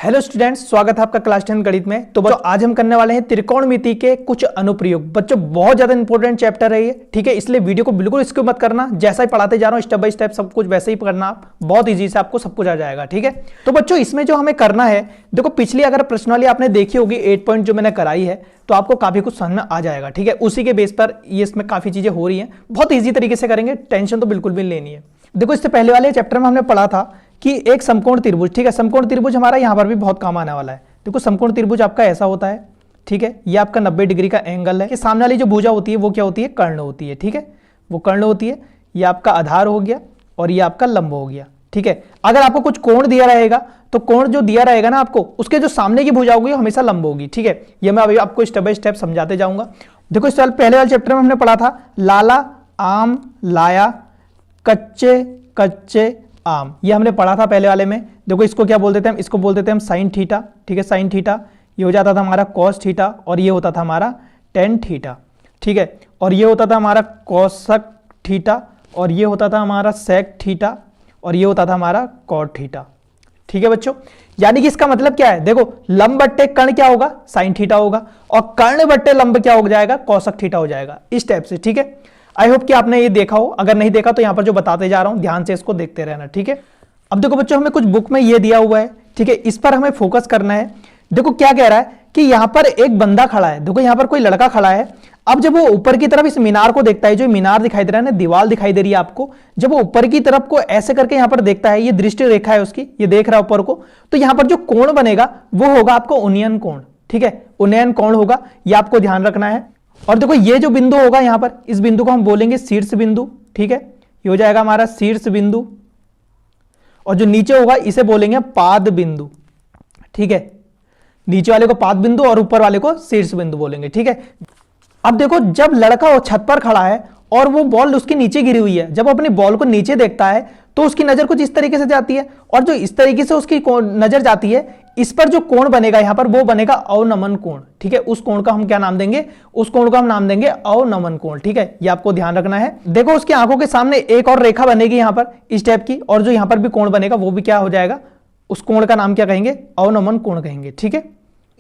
Hello students, स्वागत है आपका क्लास 10 गणित में। तो बच्चों आज हम करने वाले हैं त्रिकोणमिति के कुछ अनुप्रयोग। बच्चों बहुत ज्यादा इंपॉर्टेंट चैप्टर है ये, ठीक है, इसलिए वीडियो को बिल्कुल स्किप मत करना। जैसा ही पढ़ाते जा रहा हूँ स्टेप बाय स्टेप सब कुछ वैसे ही करना, आप बहुत ईजी से आपको सब कुछ आ जाएगा, ठीक है। तो बच्चों इसमें जो हमें करना है, देखो पिछली अगर प्रश्नावली आपने देखी होगी 8 पॉइंट जो मैंने कराई है, तो आपको काफी कुछ समझ में आ जाएगा, ठीक है। उसी के बेस पर ये इसमें काफी चीजें हो रही हैं, बहुत ईजी तरीके से करेंगे, टेंशन तो बिल्कुल भी लेनी है। देखो इससे पहले वाले चैप्टर में हमने पढ़ा था कि एक समकोण त्रिभुज, ठीक है, समकोण त्रिभुज हमारा यहां पर भी बहुत काम आने वाला है। देखो समकोण त्रिभुज आपका ऐसा होता है, ठीक है, ये आपका 90 डिग्री का एंगल है। ये सामने वाली जो भुजा होती है वो क्या होती है, कर्ण होती है, ठीक है, वो कर्ण होती है। ये आपका आधार हो गया और ये आपका लंब हो गया, ठीक है। अगर आपको कुछ कोण दिया रहेगा तो कोण जो दिया रहेगा ना आपको, उसके जो सामने की भुजा होगी हमेशा लंब होगी, ठीक है। ये मैं अभी आपको स्टेप बाय स्टेप समझाते जाऊंगा। देखो इस पहले वाले चैप्टर में हमने पढ़ा था लाला आम लाया कच्चे कच्चे आम, ये हमने पढ़ा था पहले वाले में। देखो इसको क्या बोल देते हैं हम, इसको बोल देते हैं हम साइन थीटा, ठीक है, साइन थीटा। ये हो जाता था हमारा कॉस थीटा और ये होता था हमारा टेन थीटा, ठीक है। और ये होता था हमारा कॉसक थीटा और ये होता था हमारा सेक थीटा और ये होता था हमारा कॉट थीटा, ठीक है बच्चों। यानी कि इसका मतलब क्या है, देखो लंब बट्टे कर्ण क्या होगा, साइन थीटा होगा, और कर्ण बट्टे लंब क्या हो जाएगा, कॉसक थीटा हो जाएगा, इस टाइप से, ठीक है। आई होप कि आपने ये देखा हो, अगर नहीं देखा तो यहां पर जो बताते जा रहा हूं ध्यान से इसको देखते रहना, ठीक है। अब देखो बच्चों हमें कुछ बुक में ये दिया हुआ है, ठीक है, इस पर हमें फोकस करना है। देखो क्या कह रहा है कि यहां पर एक बंदा खड़ा है, देखो यहां पर कोई लड़का खड़ा है। अब जब वो ऊपर की तरफ इस मीनार को देखता है, जो मीनार दिखाई दे रहा है ना, दीवार दिखाई दे रही है आपको, जब वो ऊपर की तरफ को ऐसे करके यहां पर देखता है, ये दृष्टि रेखा है उसकी, ये देख रहा है ऊपर को, तो यहां पर जो कोण बनेगा वो होगा आपको उन्नयन कोण, ठीक है, उन्नयन कोण होगा, ये आपको ध्यान रखना है। और देखो ये जो बिंदु होगा यहां पर, इस बिंदु को हम बोलेंगे शीर्ष बिंदु, ठीक है, ये हो जाएगा हमारा शीर्ष बिंदु। और जो नीचे होगा इसे बोलेंगे पाद बिंदु, ठीक है, नीचे वाले को पाद बिंदु और ऊपर वाले को शीर्ष बिंदु बोलेंगे, ठीक है। अब देखो जब लड़का वो छत पर खड़ा है और वो बॉल उसके नीचे गिरी हुई है, जब अपनी बॉल को नीचे देखता है तो उसकी नजर कुछ इस तरीके से जाती है, और जो इस तरीके से उसकी नजर जाती है, इस पर जो कोण बनेगा यहां पर वो बनेगा अवनमन कोण, ठीक है। उस कोण का हम क्या नाम देंगे, उस कोण का हम नाम देंगे अवनमन कोण, ठीक है, ये आपको ध्यान रखना है। देखो उसकी आंखों के सामने एक और रेखा बनेगी यहां पर इस टाइप की, और जो यहां पर भी कोण बनेगा वो भी क्या हो जाएगा, उस कोण का नाम क्या कहेंगे, अवनमन कोण कहेंगे, ठीक है।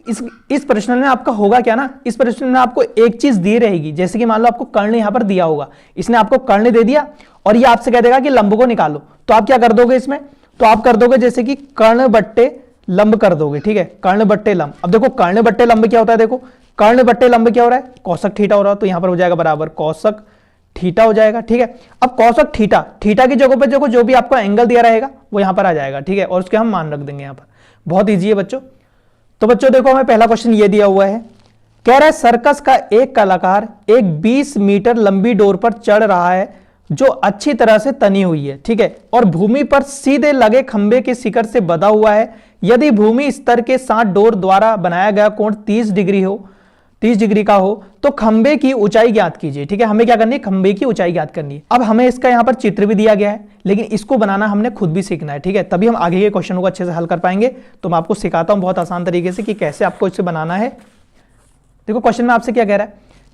इस प्रश्न में आपका होगा क्या ना, इस प्रश्न में आपको एक चीज दी रहेगी, जैसे कि मान लो आपको कर्ण यहां पर दिया होगा, इसने आपको कर्ण दे दिया और ये आपसे कह देगा कि लंब को निकालो, तो आप क्या कर दोगे इसमें, तो आप कर दोगे जैसे कि कर्ण बट्टे लंब कर दोगे, ठीक है, कर्ण बट्टे लंब। अब देखो कर्ण बट्टे लंब क्या होता है, देखो कर्ण बट्टे लंब क्या हो रहा है, कौशक थीटा हो रहा है, तो यहां पर हो जाएगा बराबर कौशक थीटा हो जाएगा, ठीक है। अब कौशक थीटा, थीटा की जगह पर जो भी आपको एंगल दिया रहेगा वो यहां पर आ जाएगा, ठीक है, और उसके हम मान रख देंगे यहां पर। बहुत ईजी है बच्चों। तो बच्चों देखो हमें पहला क्वेश्चन ये दिया हुआ है, कह रहा है सर्कस का एक कलाकार एक 20 मीटर लंबी डोर पर चढ़ रहा है जो अच्छी तरह से तनी हुई है, ठीक है, और भूमि पर सीधे लगे खंबे के शिखर से बंधा हुआ है। यदि भूमि स्तर के साथ डोर द्वारा बनाया गया कोण 30 डिग्री का हो तो खंबे की ऊंचाई ज्ञात कीजिए, ठीक है। हमें क्या करनी है, खंबे की ऊंचाई ज्ञात करनी है। अब हमें इसका यहां पर चित्र भी दिया गया है, लेकिन इसको बनाना हमने खुद भी सीखना है, ठीक है, तभी हम आगे के क्वेश्चन को अच्छे से हल कर पाएंगे। तो मैं आपको सिखाता हूं बहुत आसान तरीके से कि कैसे आपको इसे बनाना है। देखो क्वेश्चन में आपसे क्या कह रहा है,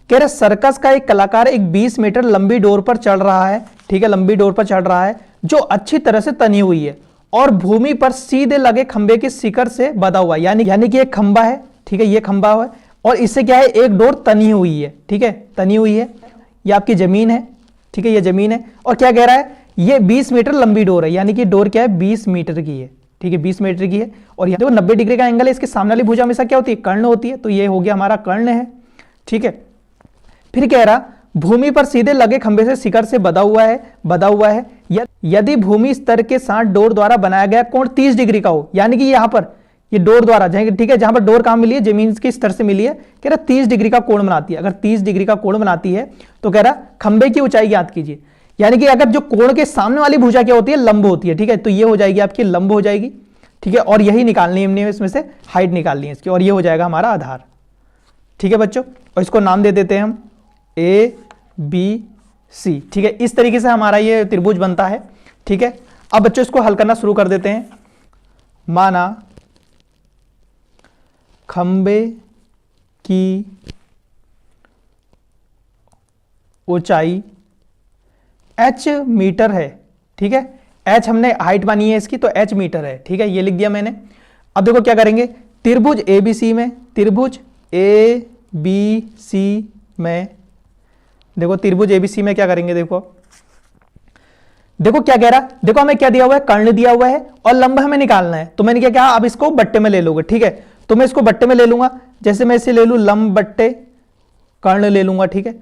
कह रहा है सर्कस का एक कलाकार एक 20 मीटर लंबी डोर पर चढ़ रहा है, ठीक है, लंबी डोर पर चढ़ रहा है जो अच्छी तरह से तनी हुई है और भूमि पर सीधे लगे खंबे के शिखर से बंधा हुआ है, यानी कि एक खंबा है, ठीक है, ये खंबा है और इससे क्या है, एक डोर तनी हुई है, ठीक है, तनी हुई है, ये आपकी जमीन है, ठीक है, ये जमीन है। और क्या कह रहा है, ये 20 मीटर लंबी डोर है, यानी कि डोर क्या है, 20 मीटर की है, ठीक है, 20 मीटर की है। और यहाँ देखो 90 डिग्री का एंगल है, इसके सामने वाली भुजा हमेशा क्या होती है, कर्ण होती है, तो ये हो गया हमारा कर्ण है, ठीक है। फिर कह रहा भूमि पर सीधे लगे खंबे से शिखर से बंधा हुआ है। यदि भूमि स्तर के साथ डोर द्वारा बनाया गया कोण 30 डिग्री का हो, यानी कि यहां पर ये डोर द्वारा, ठीक है, जहां पर डोर कहां मिली है, जमीन के स्तर से मिली है, कह रहा 30 डिग्री का कोण बनाती है। अगर 30 डिग्री का कोण बनाती है तो कह रहा खंबे की ऊंचाई ज्ञात कीजिए, यानी कि अगर जो कोण के सामने वाली भुजा क्या होती है, लंब होती है, ठीक है, तो ये हो जाएगी आपकी लंब हो जाएगी, ठीक है, और यही निकालनी है इसमें से हाइट निकालनी है इसकी, और ये हो जाएगा हमारा आधार, ठीक है बच्चों। और इसको नाम दे देते हैं हम ABC, ठीक है, इस तरीके से हमारा ये त्रिभुज बनता है, ठीक है। अब बच्चों इसको हल करना शुरू कर देते हैं। माना खंबे की ऊंचाई h मीटर है, ठीक है, h हमने हाइट मानी है इसकी, तो h मीटर है, ठीक है, ये लिख दिया मैंने। अब देखो क्या करेंगे, त्रिभुज एबीसी में, त्रिभुज एबीसी में, देखो त्रिभुज एबीसी में क्या करेंगे, देखो क्या कह रहा, देखो हमें क्या दिया हुआ है, कर्ण दिया हुआ है और लंब हमें निकालना है। तो मैंने क्या कहा, अब इसको बट्टे में ले लोगे, ठीक है। तो मैं इसको बट्टे में ले लूंगा, जैसे मैं इसे ले लूं लंब बट्टे कर्ण ले लूंगा, ठीक है,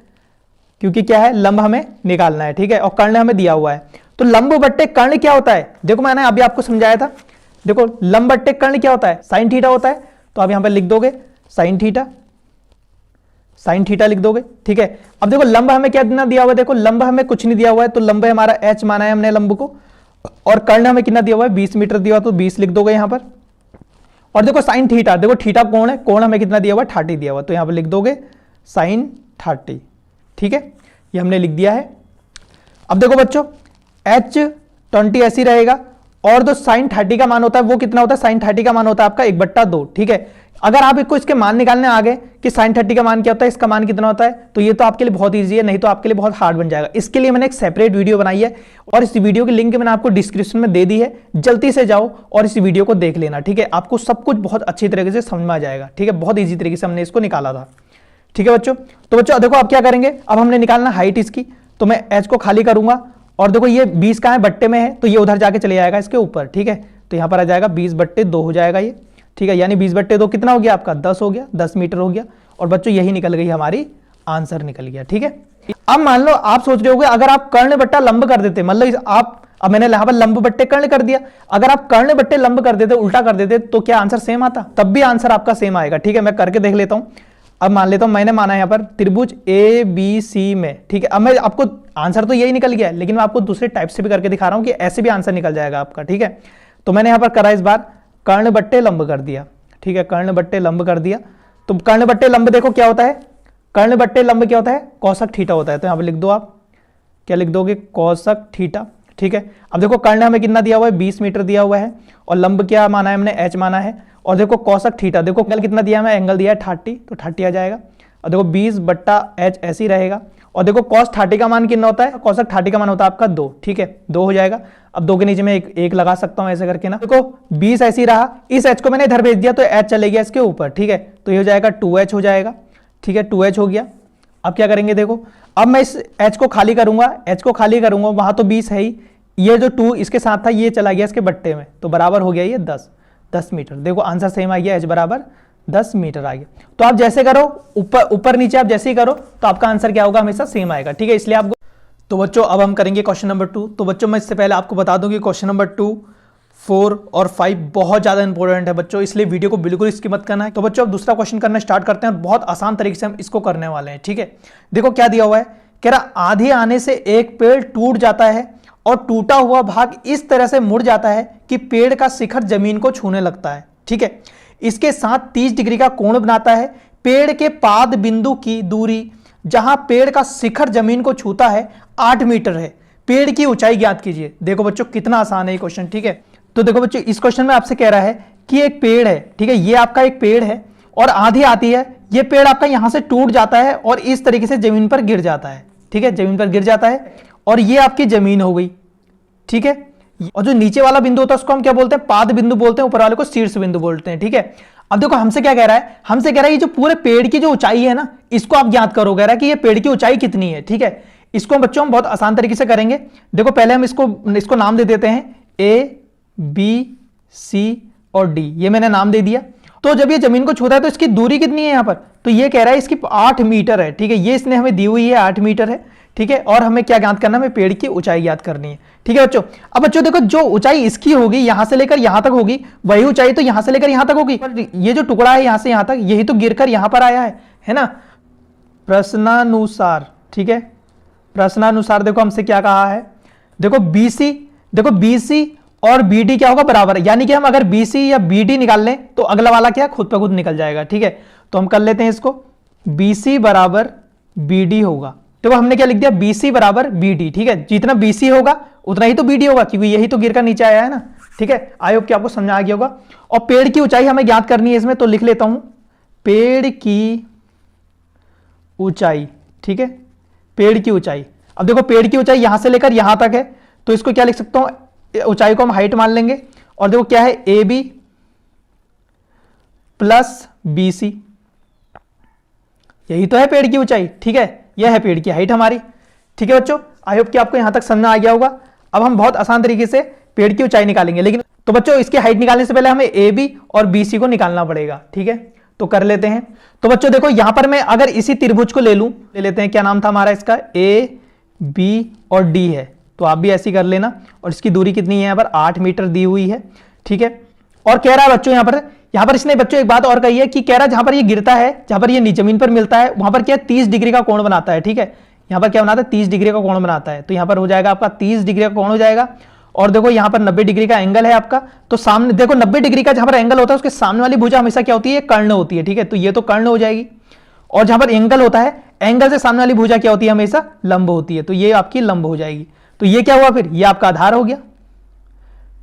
क्योंकि क्या है, लंब हमें निकालना है, ठीक है, और कर्ण हमें दिया हुआ है। तो लंब बट्टे कर्ण क्या होता है, देखो मैंने अभी आपको समझाया था, देखो लंब बट्टे कर्ण क्या होता है, साइन थीटा होता है। तो आप यहां पर लिख दोगे साइन थीटा, साइन थीटा लिख दोगे, ठीक है। अब देखो लंब हमें क्या कितना दिया हुआ है, देखो लंब हमें कुछ नहीं दिया हुआ है, तो लंब है हमारा h माना है हमने लंब को, और कर्ण हमें कितना दिया हुआ है, 20 मीटर दिया हुआ, तो 20 लिख दोगे यहां पर। और देखो साइन थीटा, देखो थीटा कोण है, कोण हमें कितना दिया हुआ है, 30 दिया हुआ, तो यहां पर लिख दोगे साइन 30, ठीक है, ये हमने लिख दिया है। अब देखो बच्चों h20 ऐसी रहेगा, और जो साइन 30 का मान होता है वो कितना होता है, साइन 30 का मान होता है आपका 1/2, ठीक है। अगर आप इसको इसके मान निकालने आ गए कि साइन 30 का मान क्या होता है, इसका मान कितना होता है, तो ये तो आपके लिए बहुत ईजी है, नहीं तो आपके लिए बहुत हार्ड बन जाएगा। इसके लिए मैंने एक सेपरेट वीडियो बनाई है और इस वीडियो की लिंक मैंने आपको डिस्क्रिप्शन में दे दी है, जल्दी से जाओ और इस वीडियो को देख लेना, ठीक है। आपको सब कुछ बहुत अच्छी तरीके से समझ में आ जाएगा, ठीक है, बहुत ईजी तरीके से हमने इसको निकाला था, ठीक है बच्चों। तो बच्चों देखो आप क्या करेंगे, अब हमने निकालना हाइट इसकी, तो मैं h को खाली करूंगा, और देखो ये 20 का है, बट्टे में है, तो ये उधर जाके चले जाएगा इसके ऊपर, ठीक है। तो यहां पर आ जाएगा 20/2 हो जाएगा ये, ठीक है, यानी 20/2 कितना हो गया आपका, 10 हो गया, 10 मीटर हो गया। और बच्चों यही निकल गई हमारी, आंसर निकल गया, ठीक है। अब मान लो आप सोच रहे होगे, अगर आप कर्ण बट्टा लंब कर देते, मतलब आप, अब मैंने यहां पर लंब बट्टे कर्ण कर दिया, अगर आप कर्ण बट्टे लंब कर देते, उल्टा कर देते, तो क्या आंसर सेम आता, तब भी आंसर आपका सेम आएगा, ठीक है। मैं करके देख लेता हूं। अब मान लेता हूं मैंने माना यहां पर त्रिभुज ए बी सी में, ठीक है। अब मैं आपको आंसर तो यही निकल गया, लेकिन मैं आपको दूसरे टाइप से भी करके दिखा रहा हूं कि ऐसे भी आंसर निकल जाएगा आपका, ठीक है। तो मैंने यहां पर करा इस बार कर्ण बट्टे लंब कर दिया, ठीक है, कर्ण बट्टे लंब कर दिया। तो कर्ण बट्टे लंब देखो क्या होता है, कर्ण बट्टे लंब क्या होता है, कौशक थीटा होता है। तो यहां पर लिख दो, आप क्या लिख दोगे, कौशक थीटा, ठीक है। अब देखो कर्ण हमें कितना दिया हुआ है, 20 मीटर दिया हुआ है, और लंब क्या माना है हमने, h माना है। और देखो कौशक थीटा, देखो एंगल कितना दिया है, एंगल दिया है 30, तो 30 आ जाएगा। और देखो 20/h ऐसे ही रहेगा। और देखो cos 30 का मान कितना होता है, कौशक 30 का मान होता है आपका 2, ठीक है, 2 हो जाएगा। अब 2 के नीचे में एक लगा सकता हूं ऐसे करके ना, देखो 20 ऐसे ही रहा, इस h को मैंने इधर भेज दिया, तो h चले गया इसके ऊपर, ठीक है, तो ये हो जाएगा 2h हो जाएगा, ठीक है, 2h हो गया। अब क्या करेंगे, देखो अब मैं इस h को खाली करूंगा, h को खाली करूंगा, वहां तो 20 है ही, ये जो 2 इसके साथ था ये चला गया इसके बट्टे में, तो बराबर हो गया ये 10 मीटर। देखो आंसर सेम आ गया, h बराबर 10 मीटर आ गया। तो आप जैसे करो, ऊपर नीचे आप जैसे ही करो, तो आपका आंसर क्या होगा, हमेशा सेम आएगा, ठीक है, इसलिए आपको। तो बच्चों अब हम करेंगे क्वेश्चन नंबर 2। तो बच्चों मैं इससे पहले आपको बता दूं कि क्वेश्चन नंबर 2, 4 और 5 बहुत ज्यादा इंपॉर्टेंट है बच्चों, इसलिए वीडियो को बिल्कुल स्किप मत करना है। तो बच्चों अब दूसरा क्वेश्चन करना स्टार्ट करते हैं, और बहुत आसान तरीके से हम इसको करने वाले हैं, ठीक है। देखो क्या दिया हुआ है, कह रहा आंधी आने से एक पेड़ टूट जाता है और टूटा हुआ भाग इस तरह से मुड़ जाता है कि पेड़ का शिखर जमीन को छूने लगता है, ठीक है। इसके साथ 30 डिग्री का कोण बनाता है। पेड़ के पाद बिंदु की दूरी जहां पेड़ का शिखर जमीन को छूता है 8 मीटर है। पेड़ की ऊंचाई ज्ञात कीजिए। देखो बच्चों कितना आसान है ये क्वेश्चन, ठीक है। तो देखो बच्चों इस क्वेश्चन में आपसे कह रहा है कि एक पेड़ है, ठीक है, ये आपका एक पेड़ है और आंधी आती है, ये पेड़ आपका यहां से टूट जाता है और इस तरीके से जमीन पर गिर जाता है, ठीक है, जमीन पर गिर जाता है, और ये आपकी जमीन हो गई, ठीक है। और जो नीचे वाला बिंदु होता है उसको हम क्या बोलते हैं, पाद बिंदु बोलते हैं, ऊपर वाले को शीर्ष बिंदु बोलते हैं, ठीक है। अब देखो हमसे क्या कह रहा है, हमसे कह रहा है ये जो पूरे पेड़ की जो ऊंचाई है ना, इसको आप ज्ञात करो, कह रहा है कि ये पेड़ की ऊंचाई कितनी है, ठीक है। इसको बच्चों हम बहुत आसान तरीके से करेंगे। देखो पहले हम इसको नाम दे देते हैं ए बी सी और डी, ये मैंने नाम दे दिया। तो जब ये जमीन को छूता है तो इसकी दूरी कितनी है यहां पर, तो ये कह रहा है इसकी 8 मीटर है, ठीक है, ये इसने हमें दी हुई है 8 मीटर है, ठीक है। और हमें क्या ज्ञात करना है, हमें पेड़ की ऊंचाई ज्ञात करनी है, ठीक है बच्चों। अब बच्चों देखो जो ऊंचाई इसकी होगी यहां से लेकर यहां तक होगी, वही ऊंचाई तो यहां से लेकर यहां तक होगी, पर ये जो टुकड़ा है यहां से यहां तक, यही तो गिरकर यहां पर आया है ना, प्रश्नानुसार, ठीक है, प्रश्नानुसार। देखो हमसे क्या कहा है, देखो बीसी और बीडी क्या होगा, बराबर है, यानी कि हम अगर बीसी या बीडी निकाल लें तो अगला वाला क्या खुद पे खुद निकल जाएगा, ठीक है। तो हम कर लेते हैं इसको, बीसी बराबर बीडी होगा। तो हमने क्या लिख दिया, बीसी बराबर बीडी, ठीक है, जितना बीसी होगा उतना ही तो बीडी होगा, क्योंकि यही तो गिर कर नीचे आया है ना, ठीक है। आई होप कि आपको समझ आ गया होगा। और पेड़ की ऊंचाई हमें ज्ञात करनी है इसमें, तो लिख लेता हूं पेड़ की ऊंचाई, ठीक है, पेड़ की ऊंचाई। अब देखो पेड़ की ऊंचाई यहां से लेकर यहां तक है, तो इसको क्या लिख सकता हूं, ऊंचाई को हम हाइट मान लेंगे। और देखो क्या है, ए बी प्लस BC, यही तो है पेड़ की ऊंचाई। ठीक है, यह है पेड़ की हाइट हमारी। ठीक है बच्चों, आई होप कि आपको यहां तक समझ में आ गया होगा। अब हम बहुत आसान तरीके से पेड़ की ऊंचाई निकालेंगे, लेकिन तो बच्चों इसकी हाइट निकालने से पहले हमें AB और BC को निकालना पड़ेगा। ठीक है, तो कर लेते हैं। तो बच्चों देखो यहां पर मैं अगर इसी त्रिभुज को ले लूं, ले लेते हैं, क्या नाम था हमारा इसका, A, B और D है, तो आप भी ऐसी कर लेना। और इसकी दूरी कितनी है, यहाँ पर 8 मीटर दी हुई है। ठीक है, और कह रहा है बच्चों यहाँ पर इसने बच्चों एक बात और कही है कि कह रहा है जहां पर ये गिरता है, जहां पर ये जमीन पर मिलता है, वहां पर क्या 30 डिग्री का कोण बनाता है। ठीक है, यहां पर क्या बनाता है, 30 डिग्री का कोण बनाता है। तो यहां पर हो जाएगा आपका 30 डिग्री का कोण हो जाएगा। और देखो यहां पर 90 डिग्री का एंगल है आपका, तो सामने देखो 90 डिग्री का जहां पर एंगल होता है उसके सामने वाली भुजा हमेशा क्या होती है, कर्ण होती है। ठीक है, तो ये तो कर्ण हो जाएगी। और जहां पर एंगल होता है, एंगल से सामने वाली भुजा क्या होती है, हमेशा लंब होती है। तो ये आपकी लंब हो जाएगी। तो ये क्या हुआ, फिर ये आपका आधार हो गया।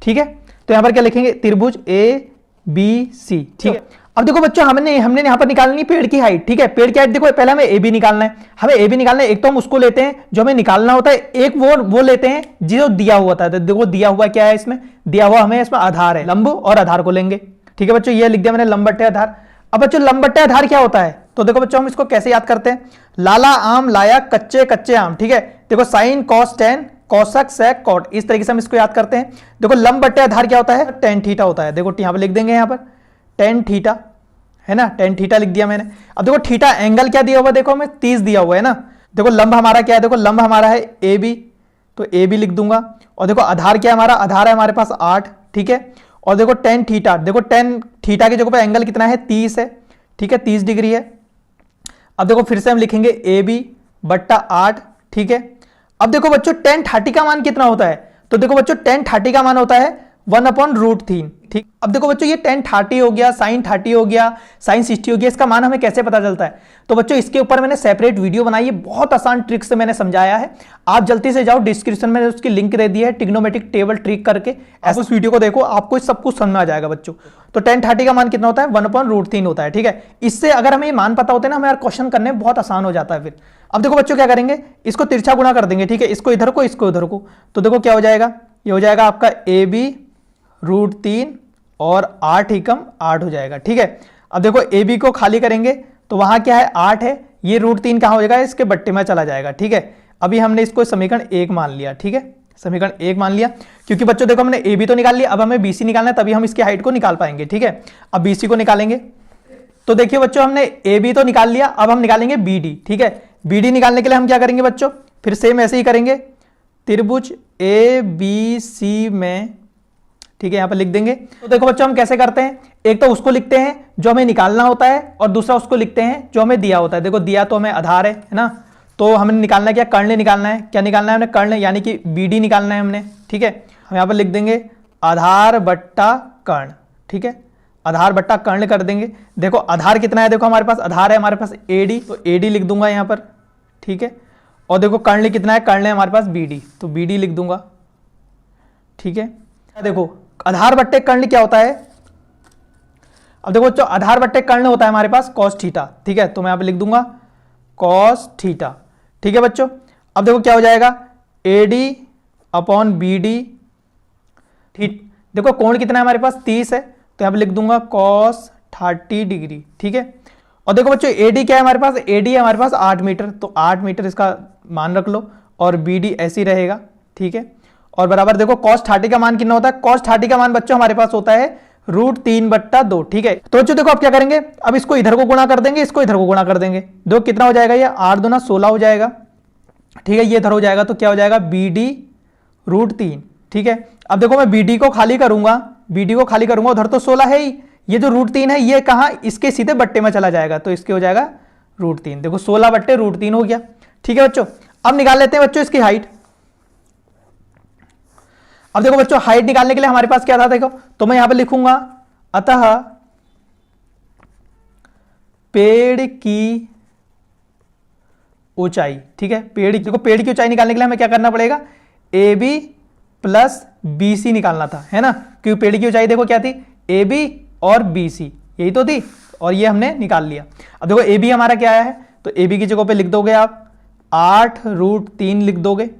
ठीक है, तो यहां पर क्या लिखेंगे, त्रिभुज ABC। ठीक है, अब देखो बच्चों हमने यहां पर निकालनी पेड़ की हाइट। ठीक है, पेड़ की हाइट देखो पहले हमें AB निकालना है। हमें AB निकालना है, एक तो हम उसको लेते हैं जो हमें निकालना होता है, एक वो लेते हैं जो दिया हुआ था। देखो दिया हुआ क्या है, इसमें दिया हुआ हमें इसमें आधार है, लंब और आधार को लेंगे। ठीक है बच्चों, ये लिख दिया मैंने लंब बट्टे आधार। अब बच्चों लंब बट्टे आधार क्या होता है, तो देखो बच्चों हम इसको कैसे याद करते हैं, लाला आम लाया कच्चे कच्चे आम। ठीक है, देखो sin cos tan cosec sec cot, इस तरीके से हम इसको याद करते हैं। देखो लंब बट्टे आधार क्या होता है, टेन थीटा होता है। देखो यहां पर लिख देंगे, यहां पर टेन थीटा है ना, टेन थीटा लिख दिया मैंने। अब देखो थीटा एंगल क्या दिया हुआ है, देखो हमें 30 दिया हुआ है ना। देखो लंब हमारा क्या है, देखो लंब हमारा है AB, तो AB लिख दूंगा। और देखो आधार क्या है हमारा, आधार है हमारे पास 8। ठीक है, और देखो टेन थीटा, देखो टेन थीटा की जगह पे एंगल कितना है, 30 है। ठीक है, 30 डिग्री है। अब देखो फिर से हम लिखेंगे AB बट्टा 8। ठीक है, अब देखो बच्चों टेन 30 का मान कितना होता है, तो देखो बच्चों टेन 30 का मान होता है 1/√3। ठीक, अब देखो बच्चों ये टेन 30 हो गया, साइन 30 हो गया, साइन 60 हो गया, इसका मान हमें कैसे पता चलता है। तो बच्चों इसके ऊपर मैंने सेपरेट वीडियो बनाई है, बहुत आसान ट्रिक से मैंने समझाया है। आप जल्दी से जाओ, डिस्क्रिप्शन में उसकी लिंक दे दी है, ट्रिग्नोमेट्रिक टेबल ट्रिक करके ऐसे उस वीडियो को देखो, आपको सब कुछ समझ में आ जाएगा बच्चों। तो टेन 30 का मान कितना होता है, 1/√3 होता है। ठीक है, इससे अगर हमें ये मान पता होते हैं ना, हमें यार क्वेश्चन करने में बहुत आसान हो जाता है फिर। अब देखो बच्चों क्या करेंगे, इसको तिरछा गुणा कर देंगे। ठीक है, इसको इधर को, इसको इधर को, तो देखो क्या हो जाएगा, ये हो जाएगा आपका AB√3 और 8 एकम 8 हो जाएगा। ठीक है, अब देखो AB को खाली करेंगे तो वहां क्या है, 8 है, ये √3 कहां हो जाएगा, इसके बट्टे में चला जाएगा। ठीक है, अभी हमने इसको समीकरण 1 मान लिया। ठीक है, समीकरण 1 मान लिया, क्योंकि बच्चों देखो हमने AB तो निकाल लिया, अब हमें BC निकालना है, तभी हम इसकी हाइट को निकाल पाएंगे। ठीक है, अब BC को निकालेंगे, तो देखिए बच्चों हमने AB तो निकाल लिया, अब हम निकालेंगे BD। ठीक है, BD निकालने के लिए हम क्या करेंगे बच्चों, फिर सेम ऐसे ही करेंगे, त्रिभुज ABC में। ठीक है, यहां पर लिख देंगे। तो देखो बच्चों हम कैसे करते हैं, एक तो उसको लिखते हैं जो हमें निकालना होता है, और दूसरा उसको लिखते हैं जो हमें दिया होता है। देखो दिया तो हमें आधार है ना, तो हमें निकालना है क्या, कर्ण निकालना है। क्या निकालना है हमने, कर्ण, यानी कि BD निकालना है हमने। ठीक है, हम यहां पर लिख देंगे आधार बट्टा कर्ण। ठीक है, आधार बट्टा कर्ण कर देंगे। देखो आधार कितना है, देखो हमारे पास आधार है हमारे पास AD, तो AD लिख दूंगा यहां पर। ठीक है, और देखो कर्ण कितना है, कर्ण है हमारे पास BD, तो BD लिख दूंगा। ठीक है, देखो आधार बट्टे कर्ण क्या होता है, अब देखो जो आधार बट्टे कर्ण होता है हमारे पास cos थीटा। ठीक है, तो मैं यहां पे लिख दूंगा cos थीटा। ठीक है बच्चों, अब देखो क्या हो जाएगा, AD/BD। ठीक, देखो कोण कितना है हमारे पास, 30 है, तो यहां पे लिख दूंगा cos 30 डिग्री। ठीक है, और देखो बच्चों AD क्या है हमारे पास, AD है हमारे पास 8 मीटर, तो 8 मीटर इसका मान रख लो, और BD ऐसे ही रहेगा। ठीक है, और बराबर देखो cos 30 का मान कितना होता है, cos 30 का मान बच्चों हमारे पास होता है √3/2। ठीक है, तो बच्चों देखो अब क्या करेंगे, अब इसको इधर को गुणा कर देंगे, इसको इधर को गुणा कर देंगे। देखो कितना हो जाएगा, ये 8 दूना 16 हो जाएगा। ठीक है, ये इधर हो जाएगा, तो क्या हो जाएगा BD√3। ठीक है, अब देखो मैं BD को खाली करूंगा, BD को खाली करूंगा, उधर तो 16 है ही, ये जो √3 है ये कहां, इसके सीधे बट्टे में चला जाएगा, तो इसके हो जाएगा √3। देखो 16/√3 हो गया। ठीक है बच्चों, अब निकाल लेते हैं बच्चों इसकी हाइट। अब देखो बच्चों हाइट निकालने के लिए हमारे पास क्या था, देखो तो मैं यहां पर लिखूंगा अतः पेड़ की ऊंचाई। ठीक है, पेड़, देखो पेड़ की ऊंचाई निकालने के लिए हमें क्या करना पड़ेगा, AB + BC निकालना था, है ना, क्योंकि पेड़ की ऊंचाई देखो क्या थी, AB और BC, यही तो थी, और ये हमने निकाल लिया। अब देखो AB हमारा क्या आया है, तो AB की जगह पे लिख दोगे आप 8√3 लिख दोगे।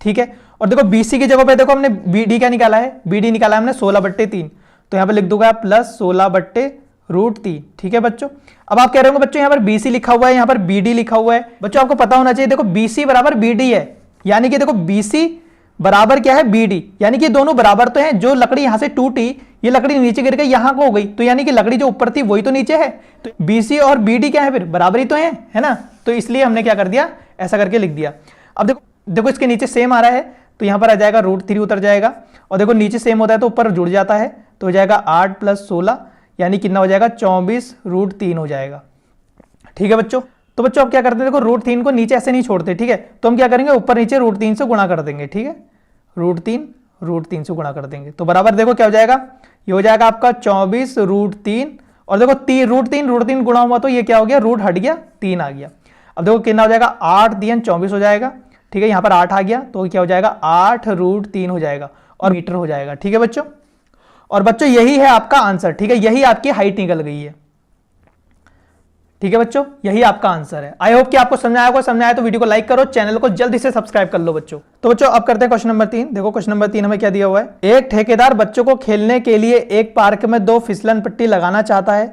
ठीक है, और देखो BC की जगह पे देखो हमने BD क्या निकाला है, BD निकाला है हमने 16/3, तो यहां पे लिख दूंगा प्लस 16/√3। √3। ठीक है बच्चों, अब आप कह रहे होंगे बच्चों यहाँ पर BC लिखा हुआ है, यहाँ पर BD लिखा हुआ है। बच्चों आपको पता होना चाहिए, देखो BC बराबर BD है, यानी कि देखो BC बराबर क्या है BD, यानी कि दोनों बराबर तो हैं। जो लकड़ी यहां से टूटी, ये लकड़ी नीचे गिर गई, यहां को हो गई, तो यानी कि लकड़ी जो ऊपर थी वही तो नीचे है। तो BC और BD क्या है, फिर बराबर ही तो है ना। तो इसलिए हमने क्या कर दिया, ऐसा करके लिख दिया। अब देखो देखो इसके नीचे सेम आ रहा है, तो यहां पर आ जाएगा √3 उतर जाएगा, और देखो नीचे सेम होता है तो ऊपर जुड़ जाता है, तो हो जाएगा 8 + 16, यानी कितना हो जाएगा 24 √3 हो जाएगा। ठीक है बच्चों, तो बच्चों अब क्या करते हैं, देखो √3 को नीचे ऐसे नहीं छोड़ते, ठीक है, तो हम क्या करेंगे, ऊपर नीचे √3 से गुणा कर देंगे। ठीक है, √3 से गुणा कर देंगे, तो बराबर देखो क्या हो जाएगा, ये हो जाएगा आपका 24 √3, और देखो √3 गुणा हुआ तो ये क्या हो गया, रूट हट गया, 3 आ गया। अब देखो कितना हो जाएगा, 8 × 3 = 24 हो जाएगा। ठीक है, यहां पर 8 आ गया, तो क्या हो जाएगा 8 √3 हो जाएगा, और मीटर हो जाएगा। ठीक है बच्चों, और बच्चों यही है आपका आंसर। ठीक है, यही आपकी हाइट निकल गई है। ठीक है बच्चों, यही आपका आंसर है। आई होप कि आपको समझ आया होगा। समझ आया तो वीडियो को लाइक करो, चैनल को जल्दी से सब्सक्राइब कर लो बच्चों। तो बच्चों अब करते हैं क्वेश्चन नंबर 3। देखो क्वेश्चन नंबर 3 हमें क्या दिया हुआ है, एक ठेकेदार बच्चों को खेलने के लिए एक पार्क में 2 फिसलन पट्टी लगाना चाहता है।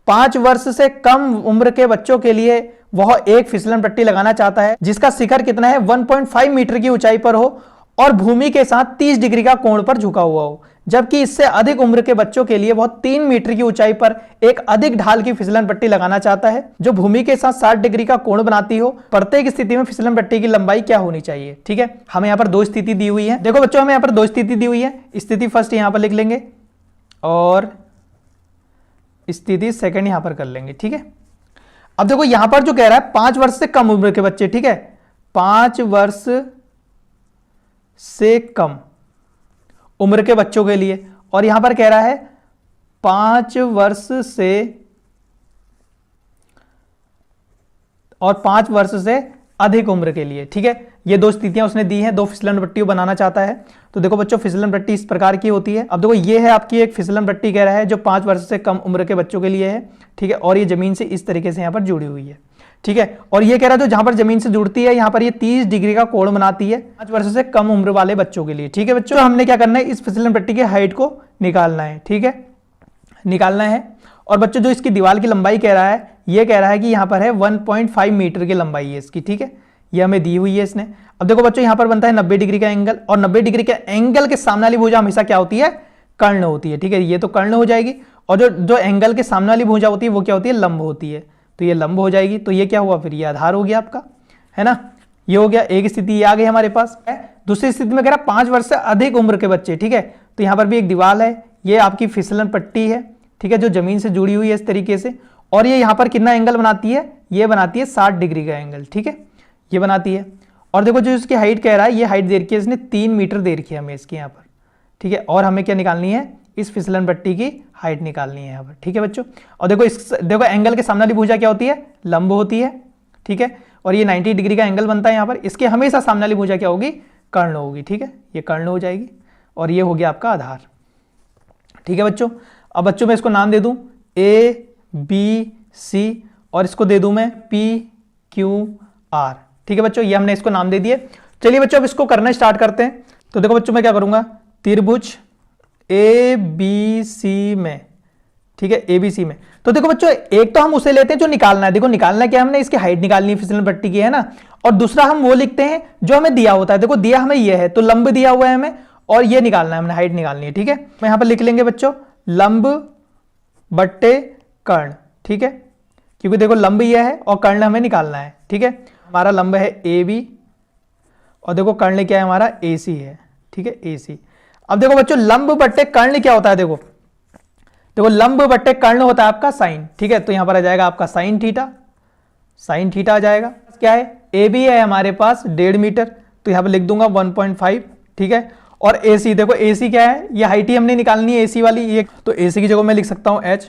5 वर्ष से कम उम्र के बच्चों के लिए वह एक फिसलन पट्टी लगाना चाहता है जिसका शिखर कितना है, 1.5 मीटर की ऊंचाई पर हो और भूमि के साथ 30 डिग्री का कोण पर झुका हुआ हो, जबकि इससे अधिक उम्र के बच्चों के लिए वह 3 मीटर की ऊंचाई पर एक अधिक ढाल की फिसलन पट्टी लगाना चाहता है जो भूमि के साथ 60 डिग्री का कोण बनाती हो। प्रत्येक स्थिति में फिसलन पट्टी की लंबाई क्या होनी चाहिए। ठीक है, हमें यहाँ पर 2 स्थिति दी हुई है। देखो बच्चों हमें यहाँ पर 2 स्थिति दी हुई है। स्थिति फर्स्ट यहाँ पर लिख लेंगे और स्थिति सेकंड यहां पर कर लेंगे। ठीक है, अब देखो यहां पर जो कह रहा है 5 वर्ष से कम उम्र के बच्चे, ठीक है, 5 वर्ष से कम उम्र के बच्चों के लिए, और यहां पर कह रहा है 5 वर्ष से और 5 वर्ष से अधिक उम्र के लिए। ठीक है, ये 2 स्थितियां उसने दी हैं। 2 फिसलन पट्टी बनाना चाहता है। तो देखो बच्चों फिसलन पट्टी इस प्रकार की होती है। अब देखो ये है आपकी एक फिसलन पट्टी कह रहा है जो 5 वर्ष से कम उम्र के बच्चों के लिए है। ठीक है, और ये जमीन से इस तरीके से यहां पर जुड़ी हुई है। ठीक है, और ये कह रहा है जो जहां पर जमीन से जुड़ती है यहां पर ये 30 डिग्री का कोण बनाती है 5 वर्ष से कम उम्र वाले बच्चों के लिए। ठीक है बच्चों, हमने क्या करना है, इस फिसलन पट्टी की हाइट को निकालना है। ठीक है, निकालना है। और बच्चों जो इसकी दीवार की लंबाई कह रहा है, ये कह रहा है कि यहां पर है 1.5 मीटर की लंबाई है इसकी। ठीक है, ये हमें दी हुई है इसने। अब देखो बच्चों यहां पर बनता है 90 डिग्री का एंगल, और 90 डिग्री के एंगल के सामने वाली भुजा हमेशा क्या होती है, कर्ण होती है। ठीक है, ये तो कर्ण हो जाएगी, और जो एंगल के सामने वाली भुजा होती है वो क्या होती है, लंब होती है। तो ये लंब हो जाएगी, तो ये क्या हुआ, फिर ये आधार हो गया आपका, है ना। ये हो गया, एक स्थिति ये आ गई हमारे पास। दूसरी स्थिति में कह रहा है 5 वर्ष से अधिक उम्र के बच्चे। ठीक है, तो यहां पर भी एक दीवार है, ये आपकी फिसलन पट्टी है। ठीक है, जो जमीन से जुड़ी हुई है इस तरीके से, और ये यहां पर कितना एंगल बनाती है, ये बनाती है 60 डिग्री का एंगल। ठीक है, ये बनाती है। और देखो जो इसकी हाइट कह रहा है, ये हाइट दे रखी है इसने 3 मीटर दे रखी है हमें इसकी यहाँ पर। ठीक है, और हमें क्या निकालनी है, इस फिसलन पट्टी की हाइट निकालनी है यहाँ पर। ठीक है बच्चों, और देखो एंगल के सामने वाली भुजा क्या होती है, लंब होती है। ठीक है, और ये 90 डिग्री का एंगल बनता है यहाँ पर, इसके हमेशा सामने वाली भुजा क्या होगी, कर्ण होगी। ठीक है, ये कर्ण हो जाएगी, और ये हो गया आपका आधार। ठीक है बच्चों, अब बच्चों मैं इसको नाम दे दूं ABC, और इसको दे दूं मैं PQR। ठीक है बच्चों, ये हमने इसको नाम दे दिए। चलिए बच्चों अब इसको करना स्टार्ट करते हैं। तो देखो बच्चों मैं क्या करूंगा, त्रिभुज ABC में, ठीक है, ABC में, तो देखो बच्चों एक तो हम उसे लेते हैं जो निकालना है। देखो निकालना क्या, हमने इसकी हाइट निकालनी है फिसलन पट्टी की, है ना। और दूसरा हम वो लिखते हैं जो हमें दिया होता है। देखो दिया हमें ये है, तो लंब दिया हुआ है हमें, और ये निकालना है हमने, हाइट निकालनी है। ठीक है, मैं यहां पर लिख लेंगे बच्चों लंब बट्टे कर्ण। ठीक है, क्योंकि देखो लंब ये है और कर्ण हमें निकालना है। ठीक है, हमारा लंब है AB, और देखो कर्ण क्या है हमारा AC है। ठीक है, AC। अब देखो बच्चों लंब बट्टे कर्ण क्या होता है, देखो लंब बट्टे कर्ण होता है आपका साइन। ठीक है, तो यहां पर आ जाएगा आपका साइन थीटा, साइन थीटा आ जाएगा। क्या है, AB है हमारे पास 1.5 मीटर, तो यहां पर लिख दूंगा 1.5। ठीक है, और AC, देखो AC क्या है, ये हाइट ही हमने निकालनी है AC वाली, ये तो AC की जगह मैं लिख सकता हूं H।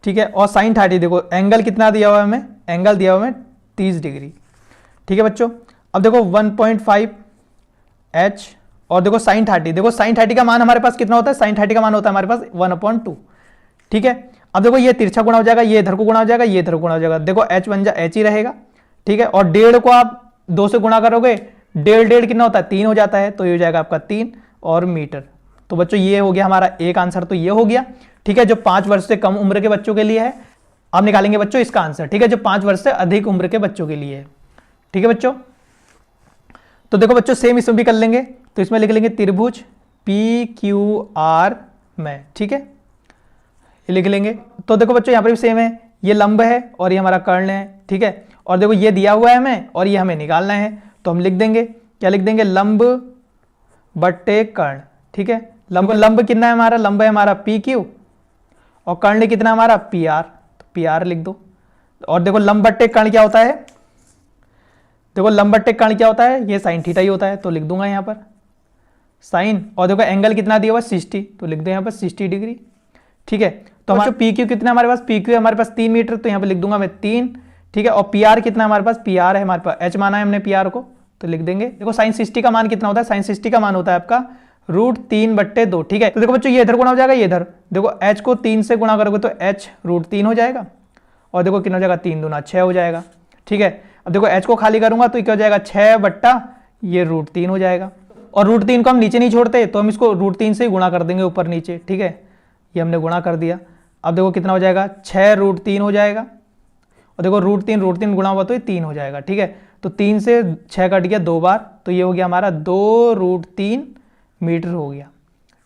ठीक है, और साइन 30, देखो एंगल कितना दिया हुआ है हमें, एंगल दिया हुआ है 30 डिग्री। ठीक है बच्चों, अब देखो 1.5 H, और देखो साइन 30, देखो साइन 30 का मान हमारे पास कितना होता है, साइन 30 का मान होता है हमारे पास 1/2। ठीक है, अब देखो ये तिरछा गुणा हो जाएगा, ये इधर को गुणा हो जाएगा, ये इधर को गुणा हो जाएगा। देखो H बन जा H ही रहेगा। ठीक है, और 1.5 को आप 2 से गुणा करोगे, 1.5 कितना होता है, 3 हो जाता है, तो ये हो जाएगा आपका 3 और मीटर। तो बच्चों ये हो गया हमारा एक आंसर, तो ये हो गया। ठीक है, जो 5 वर्ष से कम उम्र के बच्चों के लिए है। आप निकालेंगे बच्चों इसका आंसर, ठीक है, जो 5 वर्ष से अधिक उम्र के बच्चों के लिए है। ठीक है बच्चों, तो देखो बच्चों सेम इसमें भी कर लेंगे, तो इसमें लिख लेंगे त्रिभुज PQR में, ठीक है, ये लिख लेंगे। तो देखो बच्चों यहाँ पर भी सेम है, ये लंब है और ये हमारा कर्ण है, ठीक है, और देखो ये दिया हुआ है हमें और ये हमें निकालना है, तो हम लिख देंगे, क्या लिख देंगे, लंब बट्टे कर्ण, ठीक है। लंब कितना है हमारा, लंब है हमारा PQ और कर्ण कितना हमारा PR, तो PR लिख दो। और देखो लंब बट्टे कर्ण क्या होता है, देखो लंब बट्टे कर्ण क्या होता है, ये साइन थीटा ही होता है, तो लिख दूंगा यहाँ पर साइन। और देखो एंगल कितना दिया हुआ 60, तो लिख दो यहाँ पर 60 डिग्री, ठीक है। तो हमारे PQ कितना हमारे पास, PQ है हमारे पास 3 मीटर, तो यहाँ पर लिख दूंगा मैं 3, ठीक है। और PR कितना हमारे पास, PR है हमारे पास, H माना है हमने PR को, तो लिख देंगे। देखो साइन 60 का मान कितना होता है, साइन 60 का मान होता है आपका √3/2, ठीक है। तो देखो बच्चों ये इधर गुणा हो जाएगा, ये इधर, देखो H को 3 से गुणा करोगे तो H √3 हो जाएगा, और देखो कितना हो जाएगा, 3 दूना 6 हो जाएगा, ठीक है। अब देखो H को खाली करूंगा तो क्या हो जाएगा, 6 ये √3 हो जाएगा। और √3 को हम नीचे नहीं छोड़ते, तो हम इसको √3 से ही गुणा कर देंगे ऊपर नीचे, ठीक है, ये हमने गुणा कर दिया। अब देखो कितना हो जाएगा, 6 √3 हो जाएगा, और देखो √3 गुणा हुआ तो ये 3 हो जाएगा, ठीक है। तो 3 से 6 कट गया 2 बार, तो ये हो गया हमारा 2√3 मीटर हो गया,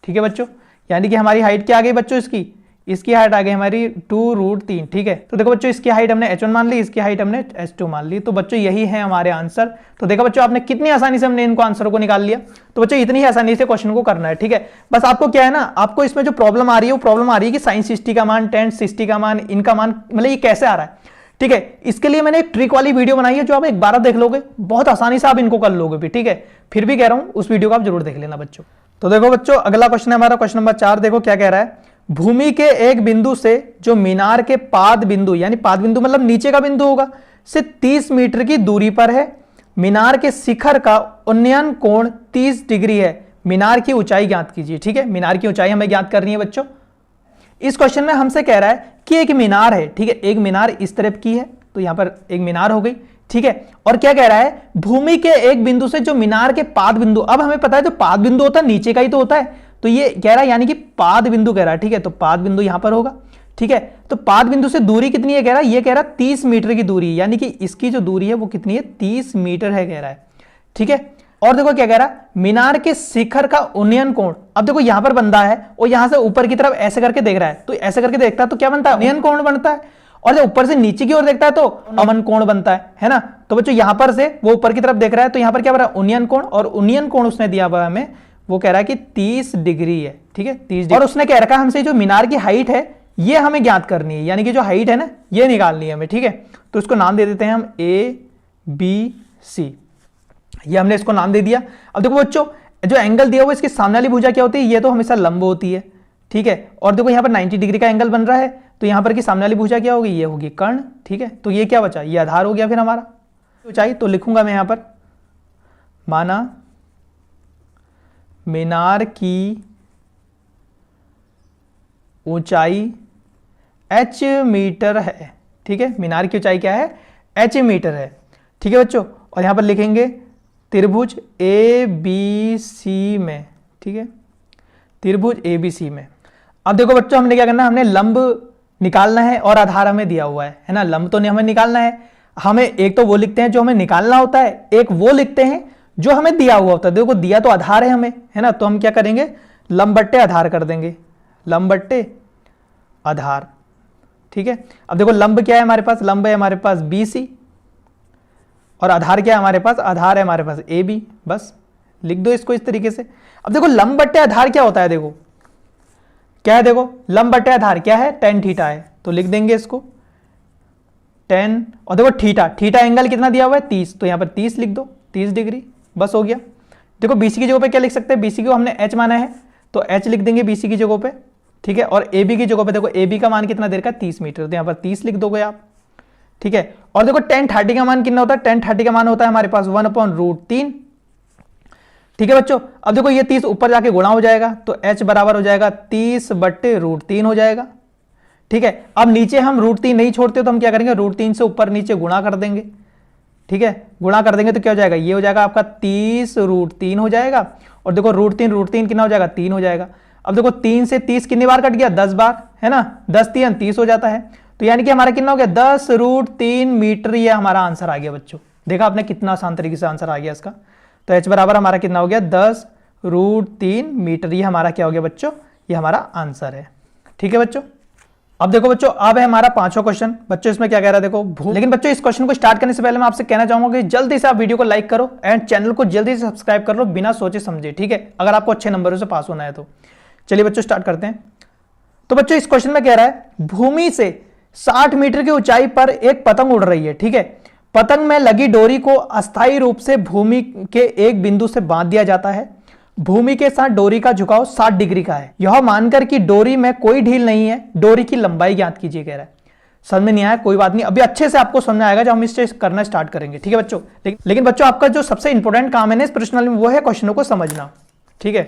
ठीक है बच्चों। यानी कि हमारी हाइट क्या आ गई बच्चों, इसकी हाइट आ गई हमारी 2√3, ठीक है। तो देखो बच्चों इसकी हाइट हमने H1 मान ली, इसकी हाइट हमने H2 मान ली, तो बच्चों यही है हमारे आंसर। तो देखो बच्चों आपने कितनी आसानी से हमने इनको आंसर को निकाल लिया। तो बच्चों इतनी ही आसानी से क्वेश्चन को करना है, ठीक है। बस आपको क्या है ना, आपको इसमें जो प्रॉब्लम आ रही है वो प्रॉब्लम आ रही है कि साइन 60 का मान, टेन 60 का मान, इनका मान मतलब ये कैसे आ रहा है, ठीक है। इसके लिए मैंने एक ट्रिक वाली वीडियो बनाई है, जो आप एक बार देख लोगे बहुत आसानी से आप इनको कर लोगे भी, ठीक है। फिर भी कह रहा हूं उस वीडियो को आप जरूर देख लेना बच्चों। तो देखो बच्चों अगला क्वेश्चन है हमारा, क्वेश्चन नंबर 4, देखो क्या कह रहा है, भूमि के एक बिंदु से जो मीनार के पाद बिंदु, यानी पाद बिंदु मतलब नीचे का बिंदु होगा, से 30 मीटर की दूरी पर है। मीनार के शिखर का उन्नयन कोण 30 डिग्री है। मीनार की ऊंचाई ज्ञात कीजिए, ठीक है। मीनार की ऊंचाई हमें ज्ञात करनी है बच्चों। इस क्वेश्चन में हमसे कह रहा है कि एक मीनार है, ठीक है, एक मीनार इस तरफ की है, तो यहां पर एक मीनार हो गई, ठीक है। और क्या कह रहा है, भूमि के एक बिंदु से जो मीनार के पाद बिंदु, अब हमें पता है जो पाद बिंदु होता है नीचे का ही तो होता है, तो ये कह रहा है यानी कि पाद बिंदु कह रहा है, ठीक है। तो पाद बिंदु यहां पर होगा, ठीक है। तो पाद बिंदु से दूरी कितनी है कह रहा है, ये कह रहा है 30 मीटर की दूरी, यानी कि इसकी जो दूरी है वो कितनी है, 30 मीटर है कह रहा है, ठीक है। और देखो क्या कह रहा है, मीनार के शिखर का उन्नयन कोण, अब देखो यहां पर बंदा है और यहां से ऊपर की तरफ ऐसे करके देख रहा है, तो ऐसे करके देखता है तो क्या बनता है, उन्नयन कोण बनता है। और जब ऊपर से नीचे की ओर देखता है तो अवन कोण बनता है ना। तो बच्चों यहां पर से वो ऊपर की तरफ देख रहा है, तो यहां पर क्या बन रहा है, उन्नयन कोण, और उन्नयन कोण उसने दिया हुआ हमें, वो कह रहा है कि 30 डिग्री है, ठीक है, 30 डिग्री। और उसने कह रखा है हमसे जो मीनार की हाइट है ये हमें ज्ञात करनी है, यानी कि जो हाइट है ना ये निकालनी है हमें, ठीक है। तो इसको नाम दे देते हैं हम ABC, ये हमने इसको नाम दे दिया। अब देखो बच्चों जो एंगल दिया हुआ इसकी सामने वाली भुजा क्या होती है, ये तो हमेशा लंब होती है, ठीक है। और देखो यहाँ पर 90 डिग्री का एंगल बन रहा है, तो यहाँ पर की सामने वाली भुजा क्या होगी, ये होगी कर्ण, ठीक है। तो ये क्या बचा, ये आधार हो गया फिर हमारा ऊंचाई। तो लिखूंगा मैं यहाँ पर, माना मीनार की ऊंचाई H मीटर है, ठीक है। मीनार की ऊंचाई क्या है, H मीटर है, ठीक है बच्चों। और यहां पर लिखेंगे त्रिभुज ABC में, ठीक है, त्रिभुज ABC में। अब देखो बच्चों हमने क्या करना है, हमने लंब निकालना है और आधार हमें दिया हुआ है ना। लंब तो नहीं हमें निकालना है, हमें एक तो वो लिखते हैं जो हमें निकालना होता है, एक वो लिखते हैं जो हमें दिया हुआ होता है। देखो दिया तो आधार है हमें, है ना, तो हम क्या करेंगे, लंब बट्टे आधार कर देंगे, लंब बट्टे आधार, ठीक है। अब देखो लंब क्या है हमारे पास, लंब है हमारे पास BC, और आधार क्या है हमारे पास, आधार है हमारे पास AB, बस लिख दो इसको इस तरीके से। अब देखो लंब बट्टे आधार क्या होता है, देखो क्या है, देखो लंब बट्टे आधार क्या है, tan थीटा है, तो लिख देंगे इसको tan, और देखो थीटा, थीटा एंगल कितना दिया हुआ है 30, तो यहां पर 30 लिख दो, 30 डिग्री, बस हो गया। देखो BC की जगह पे क्या लिख सकते हैं, BC को हमने H माना है तो H लिख देंगे BC की जगह पे, ठीक है। और AB की जगह पे देखो AB का मान कितना देर का 30 मीटर, तो यहां पर 30 लिख दोगे आप, ठीक है। और देखो tan 30 का मान कितना होता है, tan 30 का मान होता है हमारे पास 1/√3, ठीक है बच्चों। अब देखो ये 30 ऊपर जाके गुणा हो जाएगा, तो H बराबर हो जाएगा 30/√3 हो जाएगा, ठीक है। अब नीचे हम √3 नहीं छोड़ते तो हम क्या करेंगे, √3 से ऊपर नीचे गुणा कर देंगे, ठीक है। गुणा कर देंगे तो क्या हो जाएगा, ये हो जाएगा आपका 30√3 हो जाएगा, और देखो √3 कितना हो जाएगा, 3 हो जाएगा। अब देखो 3 से 30 कितनी बार कट गया, 10 बार, है ना, 10 3 30 हो जाता है। तो यानी कि हमारा कितना हो गया, 10√3 मीटर, ये हमारा आंसर आ गया बच्चों। देखा आपने कितना आसान तरीके से आंसर आ गया इसका। तो h बराबर हमारा कितना हो गया, 10√3 मीटर, ये हमारा क्या हो गया बच्चों, ये हमारा आंसर है। ठीक है बच्चों। अब देखो बच्चों, अब है हमारा 5वां क्वेश्चन। बच्चों इसमें क्या कह रहा है देखो, लेकिन बच्चों इस क्वेश्चन को स्टार्ट करने से पहले मैं आपसे कहना चाहूंगा कि जल्दी से आप वीडियो को लाइक करो एंड चैनल को जल्दी से सब्सक्राइब कर लो बिना सोचे समझे, ठीक है, अगर आपको अच्छे नंबरों से पास होना है तो। चलिए बच्चों स्टार्ट करते हैं। तो बच्चों इस क्वेश्चन में कह रहा है, भूमि से 60 मीटर की ऊंचाई पर एक पतंग उड़ रही है, ठीक है। पतंग में लगी डोरी को अस्थायी रूप से भूमि के एक बिंदु से बांध दिया जाता है। भूमि के साथ डोरी का झुकाव 60 डिग्री का है। यह मानकर कि डोरी में कोई ढील नहीं है, डोरी की लंबाई ज्ञात कीजिए कह रहा है। समझ में नहीं आया, कोई बात नहीं, अभी अच्छे से आपको समझ आएगा जब हम इससे करना स्टार्ट करेंगे, ठीक है बच्चों। लेकिन बच्चों आपका जो सबसे इंपॉर्टेंट काम है ना इस प्रश्न में, वो है क्वेश्चनों को समझना, ठीक है।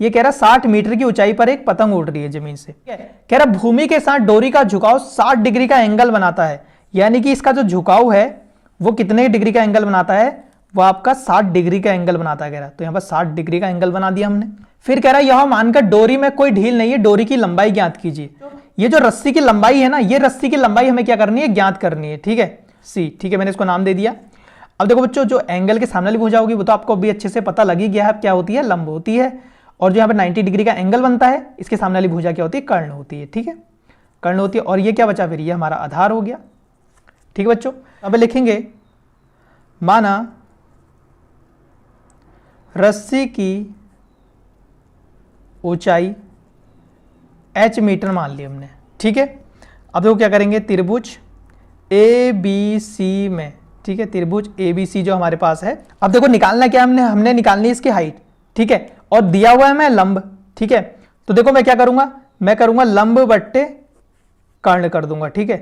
ये कह रहा 60 मीटर की ऊंचाई पर एक पतंग उड़ रही है जमीन से। कह रहा भूमि के साथ डोरी का झुकाव 60 डिग्री का एंगल बनाता है, यानी कि इसका जो झुकाव है वो कितने डिग्री का एंगल बनाता है, वो आपका 60 डिग्री का एंगल बनाता है कह रहा। तो यहां पर 60 डिग्री का एंगल बना दिया हमने। फिर कह रहा है यह मानकर डोरी में कोई ढील नहीं है, डोरी की लंबाई ज्ञात कीजिए। ये जो रस्सी की लंबाई है ना, ये रस्सी की लंबाई हमें क्या करनी है, ज्ञात करनी है, ठीक है, सी, ठीक है, मैंने इसको नाम दे दिया। अब देखो बच्चों, जो एंगल के सामने वाली भुजा होगी वो तो आपको अभी अच्छे से पता लग ही गया है क्या होती है, लंब होती है। और जो यहाँ पर 90 डिग्री का एंगल बनता है, इसके सामने वाली भुजा क्या होती है, कर्ण होती है, ठीक है, कर्ण होती है। और ये क्या बचा फिर, ये हमारा आधार हो गया, ठीक है बच्चों। अब लिखेंगे, माना रस्सी की ऊंचाई h मीटर मान ली हमने, ठीक है। अब देखो क्या करेंगे, त्रिभुज ABC में, ठीक है, त्रिभुज ABC जो हमारे पास है, अब देखो निकालना क्या हमने निकालनी है इसकी हाइट, ठीक है, और दिया हुआ है मैं लंब, ठीक है। तो देखो मैं क्या करूंगा, मैं करूंगा लंब बट्टे कर्ण कर दूंगा, ठीक है,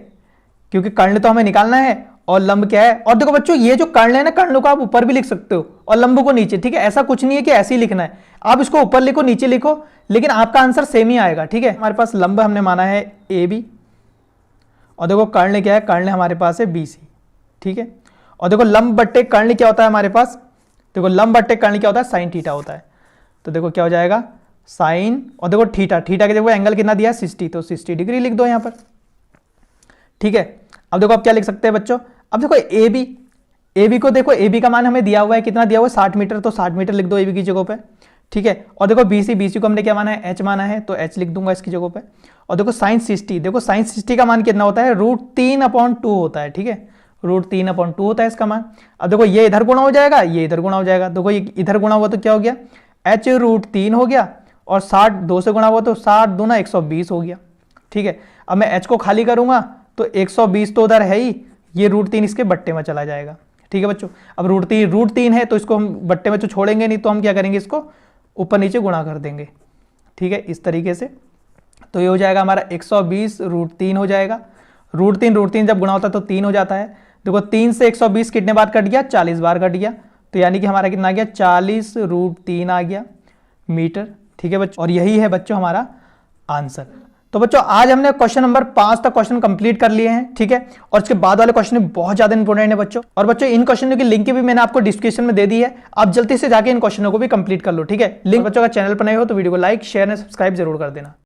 क्योंकि कर्ण तो हमें निकालना है और लंब क्या है। और देखो बच्चों, ये जो कर्ण है ना, कर्ण को आप ऊपर भी लिख सकते हो और लंब को नीचे, ठीक है, ऐसा कुछ नहीं है कि ऐसे ही लिखना है, आप इसको ऊपर लिखो नीचे लिखो, लेकिन आपका आंसर सेम ही आएगा, ठीक है। हमारे पास लंब हमने माना है AB, और देखो कर्ण क्या है, कर्ण हमारे पास है BC, ठीक है। और देखो लंब बट्टे कर्ण क्या होता है हमारे पास, देखो लंब बट्टे कर्ण क्या होता है, साइन थीटा होता है। तो देखो क्या हो जाएगा, साइन, और देखो थीटा, थीटा के देखो एंगल कितना दिया है 60, तो 60 डिग्री लिख दो यहां पर, ठीक है। अब देखो आप क्या लिख सकते हैं बच्चों, अब देखो AB को देखो, AB का मान हमें दिया हुआ है, कितना दिया हुआ है 60 मीटर, तो 60 मीटर लिख दो AB की जगह पे, ठीक है। और देखो BC को हमने क्या माना है, H माना है, तो H लिख दूंगा इसकी जगह पे। और देखो साइन 60, देखो साइन 60 का मान कितना होता है, √3/2 होता है, ठीक है, √3/2 होता है इसका मान। अब देखो ये इधर गुणा हो जाएगा, ये इधर गुणा हो जाएगा, देखो ये इधर गुणा हुआ तो क्या हो गया, H √3 हो गया, और 60 2 से गुणा हुआ तो 60 दूना 120 हो गया, ठीक है। अब मैं H को खाली करूंगा तो 120 तो उधर है ही, ये √3 इसके बट्टे में चला जाएगा, ठीक है बच्चों। अब √3 है तो इसको हम बट्टे में तो छोड़ेंगे नहीं, तो हम क्या करेंगे, इसको ऊपर नीचे गुणा कर देंगे, ठीक है, इस तरीके से। तो ये हो जाएगा हमारा 120 √3 हो जाएगा, √3 जब गुणा होता है तो 3 हो जाता है। देखो 3 से 120 कितने बार कट गया, 40 बार कट गया, तो यानी कि हमारा कितना आ गया, 40 √3 आ गया मीटर, ठीक है बच्चों। और यही है बच्चों हमारा आंसर। तो बच्चों आज हमने क्वेश्चन नंबर 5 तक क्वेश्चन कंप्लीट कर लिए हैं, ठीक है। और इसके बाद वाले क्वेश्चन बहुत ज्यादा इंपॉर्टेंट है बच्चों। और बच्चों इन क्वेश्चनों की लिंक भी मैंने आपको डिस्क्रिप्शन में दे दी है, आप जल्दी से जाके इन क्वेश्चनों को भी कंप्लीट कर लो, ठीक है। लिंक बच्चों का चैनल पर नए हो तो वीडियो को लाइक शेयर एंड सब्सक्राइब जरूर कर देना।